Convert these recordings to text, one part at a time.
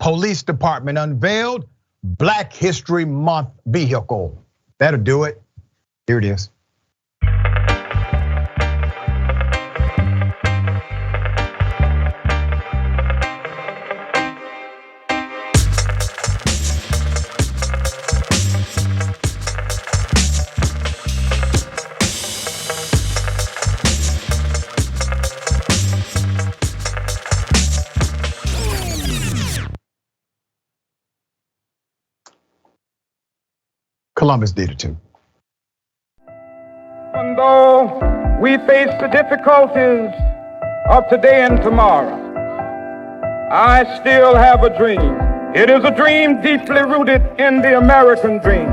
Police Department unveiled Black History Month vehicle. That'll do it. Here it is. Columbus did it too. And though we face the difficulties of today and tomorrow, I still have a dream. It is a dream deeply rooted in the American dream.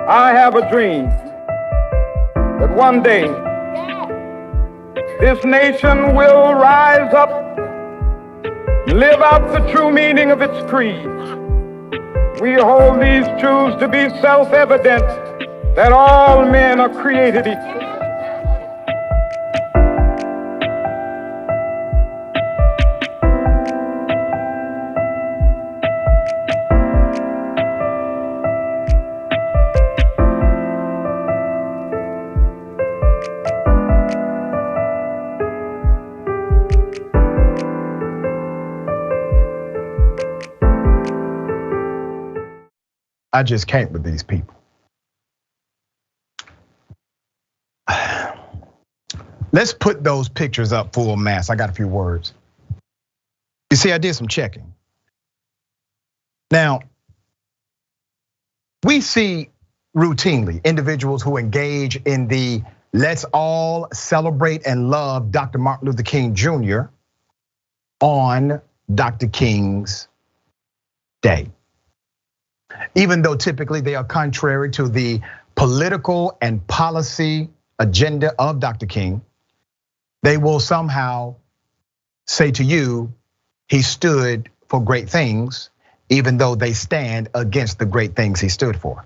I have a dream that one day this nation will rise up, live out the true meaning of its creed. We hold these truths to be self-evident, that all men are created equal. I just can't with these people. Let's put those pictures up full mass. I got a few words. You see, I did some checking. Now, we see routinely individuals who engage in the let's all celebrate and love Dr. Martin Luther King Jr. on Dr. King's day. Even though typically they are contrary to the political and policy agenda of Dr. King, they will somehow say to you, he stood for great things, even though they stand against the great things he stood for.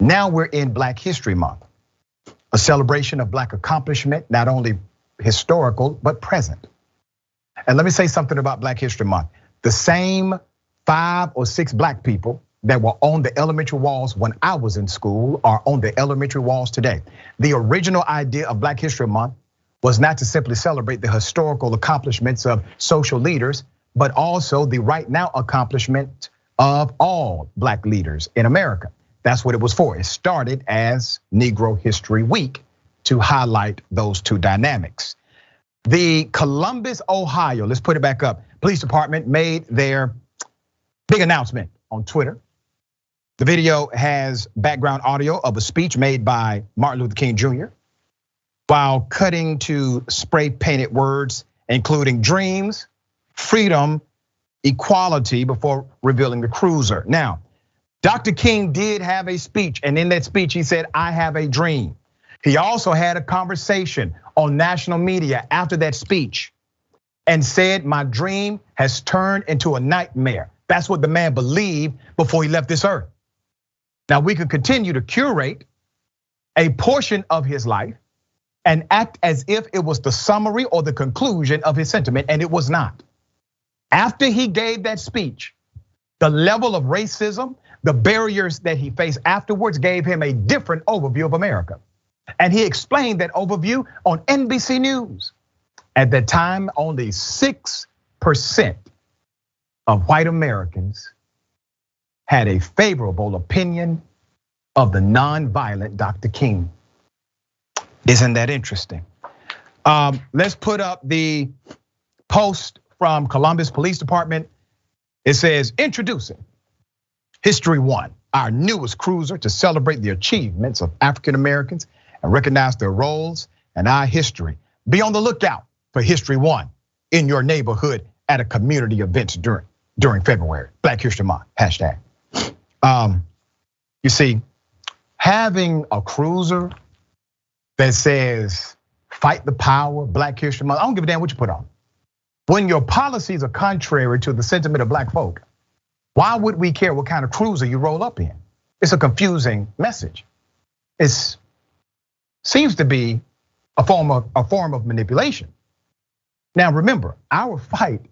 Now we're in Black History Month, a celebration of Black accomplishment, not only historical, but present. And let me say something about Black History Month. The same 5 or 6 Black people that were on the elementary walls when I was in school are on the elementary walls today. The original idea of Black History Month was not to simply celebrate the historical accomplishments of social leaders, but also the right now accomplishment of all Black leaders in America. That's what it was for. It started as Negro History Week to highlight those two dynamics. The Columbus, Ohio, let's put it back up, Police Department made their big announcement on Twitter. The video has background audio of a speech made by Martin Luther King Jr. while cutting to spray painted words, including dreams, freedom, equality, before revealing the cruiser. Now, Dr. King did have a speech, and in that speech, he said, I have a dream. He also had a conversation on national media after that speech and said, my dream has turned into a nightmare. That's what the man believed before he left this earth. Now we could continue to curate a portion of his life and act as if it was the summary or the conclusion of his sentiment, and it was not. After he gave that speech, the level of racism, the barriers that he faced afterwards gave him a different overview of America. And he explained that overview on NBC News. At that time, only 6% of white Americans had a favorable opinion of the nonviolent Dr. King. Isn't that interesting? Let's put up the post from Columbus Police Department. It says, introducing History One, our newest cruiser to celebrate the achievements of African Americans and recognize their roles and our history. Be on the lookout for History One in your neighborhood at a community event during February. Black History Month, hashtag. You see, having a cruiser that says, fight the power, Black History Month, I don't give a damn what you put on. When your policies are contrary to the sentiment of Black folk, why would we care what kind of cruiser you roll up in? It's a confusing message. It seems to be a form of manipulation. Now remember, our fight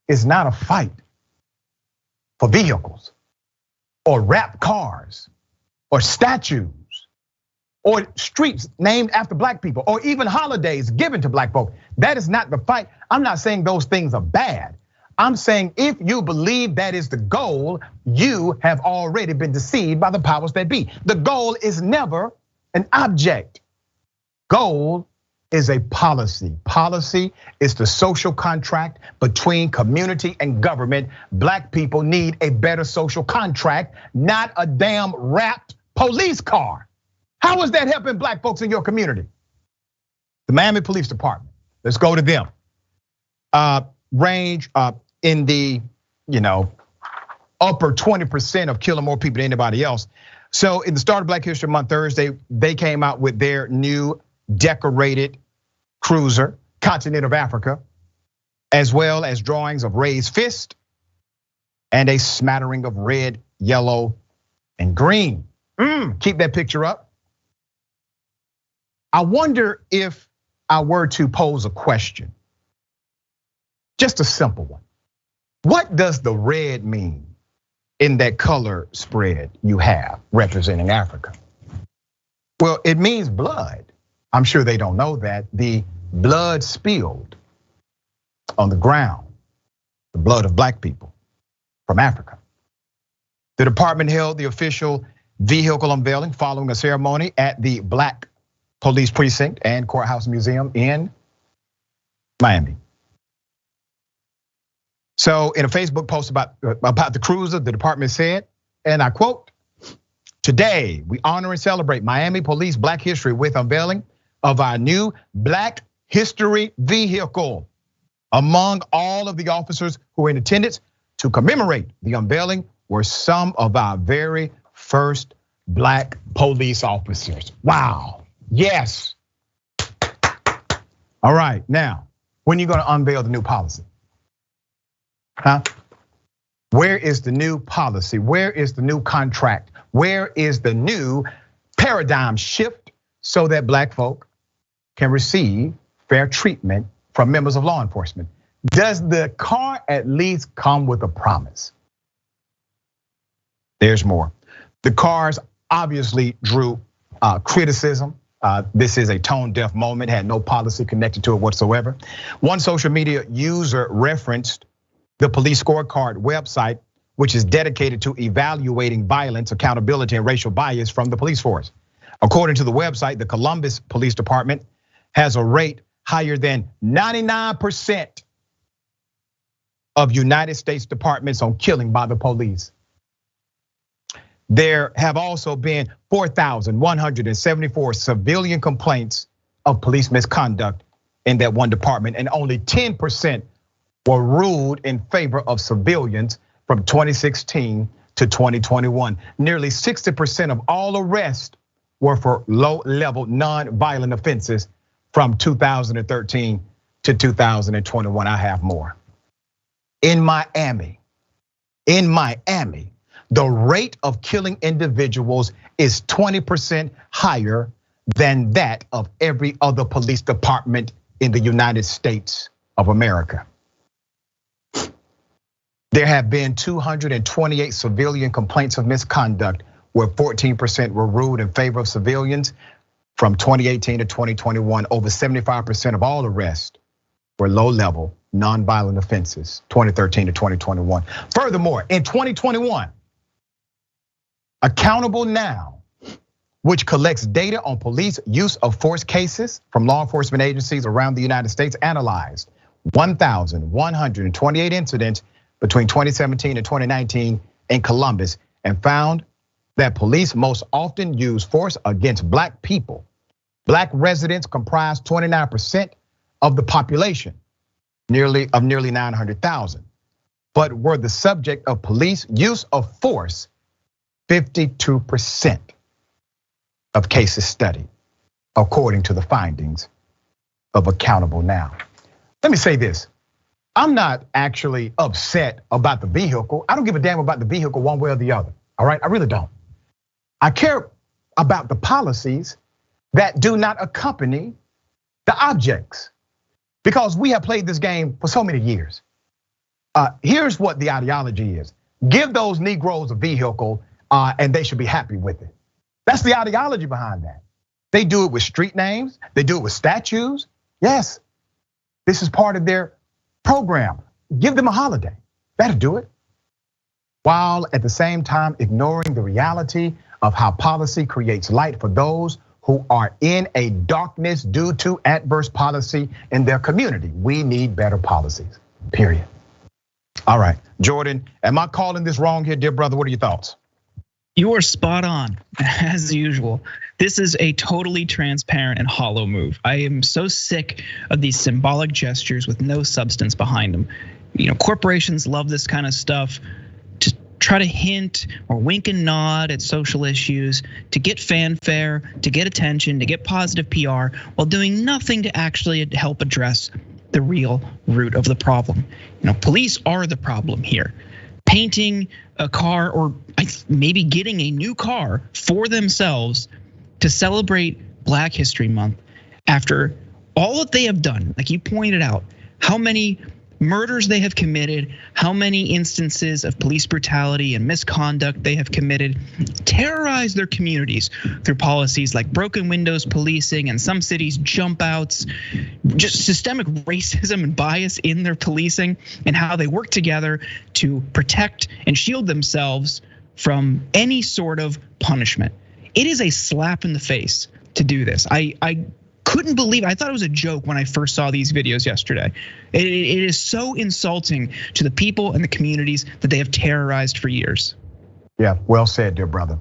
is not a fight for vehicles or wrapped cars or statues or streets named after black people or even holidays given to black folk. That is not the fight. I'm not saying those things are bad. I'm saying if you believe that is the goal, you have already been deceived by the powers that be. The goal is never an object. Goal is a policy. Policy is the social contract between community and government. Black people need a better social contract, not a damn wrapped police car. How is that helping black folks in your community? The Miami Police Department, let's go to them. Range in the upper 20% of killing more people than anybody else. So in the start of Black History Month Thursday, they came out with their new decorated cruiser, continent of Africa, as well as drawings of raised fist and a smattering of red, yellow, and green. Keep that picture up. I wonder if I were to pose a question, just a simple one. What does the red mean in that color spread you have representing Africa? Well, it means blood. I'm sure they don't know that. The blood spilled on the ground, the blood of black people from Africa. The department held the official vehicle unveiling following a ceremony at the Black Police Precinct and Courthouse Museum in Miami. So in a Facebook post about the cruiser, the department said, and I quote, "Today, we honor and celebrate Miami Police Black History with unveiling of our new Black History vehicle. Among all of the officers who were in attendance to commemorate the unveiling were some of our very first black police officers." Wow, yes. All right, now, when are you gonna unveil the new policy? Where is the new policy? Where is the new contract? Where is the new paradigm shift so that black folk can receive fair treatment from members of law enforcement? Does the car at least come with a promise? There's more. The cars obviously drew criticism. This is a tone-deaf moment, had no policy connected to it whatsoever. One social media user referenced the police scorecard website, which is dedicated to evaluating violence, accountability, and racial bias from the police force. According to the website, the Columbus Police Department has a rate higher than 99% of United States departments on killing by the police. There have also been 4,174 civilian complaints of police misconduct in that one department, and only 10% were ruled in favor of civilians from 2016 to 2021. Nearly 60% of all arrests were for low-level, non-violent offenses from 2013 to 2021. I have more. In Miami, the rate of killing individuals is 20% higher than that of every other police department in the United States of America. There have been 228 civilian complaints of misconduct, where 14% were ruled in favor of civilians from 2018 to 2021. Over 75% of all arrests were low-level, non-violent offenses, 2013 to 2021. Furthermore, in 2021, Accountable Now, which collects data on police use of force cases from law enforcement agencies around the United States, analyzed 1,128 incidents between 2017 and 2019 in Columbus, and found that police most often use force against black people. Black residents comprise 29% of the population, nearly 900,000, but were the subject of police use of force 52% of cases studied, according to the findings of Accountable Now. Let me say this. I'm not actually upset about the vehicle. I don't give a damn about the vehicle one way or the other, all right? I really don't. I care about the policies that do not accompany the objects, because we have played this game for so many years. Here's what the ideology is. give those Negroes a vehicle and they should be happy with it. That's the ideology behind that. They do it with street names, they do it with statues. Yes, this is part of their program. Give them a holiday, that'll do it. While at the same time ignoring the reality of how policy creates light for those who are in a darkness due to adverse policy in their community. We need better policies, period. All right, Jordan, am I calling this wrong here, dear brother? What are your thoughts? You are spot on, as usual. This is a totally transparent and hollow move. I am so sick of these symbolic gestures with no substance behind them. Corporations love this kind of stuff to try to hint or wink and nod at social issues, to get fanfare, to get attention, to get positive PR, while doing nothing to actually help address the real root of the problem. Police are the problem here. Painting a car or maybe getting a new car for themselves to celebrate Black History Month after all that they have done, like you pointed out, how many murders they have committed, how many instances of police brutality and misconduct they have committed, terrorize their communities through policies like broken windows policing and some cities jump outs, just systemic racism and bias in their policing and how they work together to protect and shield themselves from any sort of punishment. It is a slap in the face to do this. I couldn't believe it. I thought it was a joke when I first saw these videos yesterday. It is so insulting to the people and the communities that they have terrorized for years. Yeah, well said, dear brother.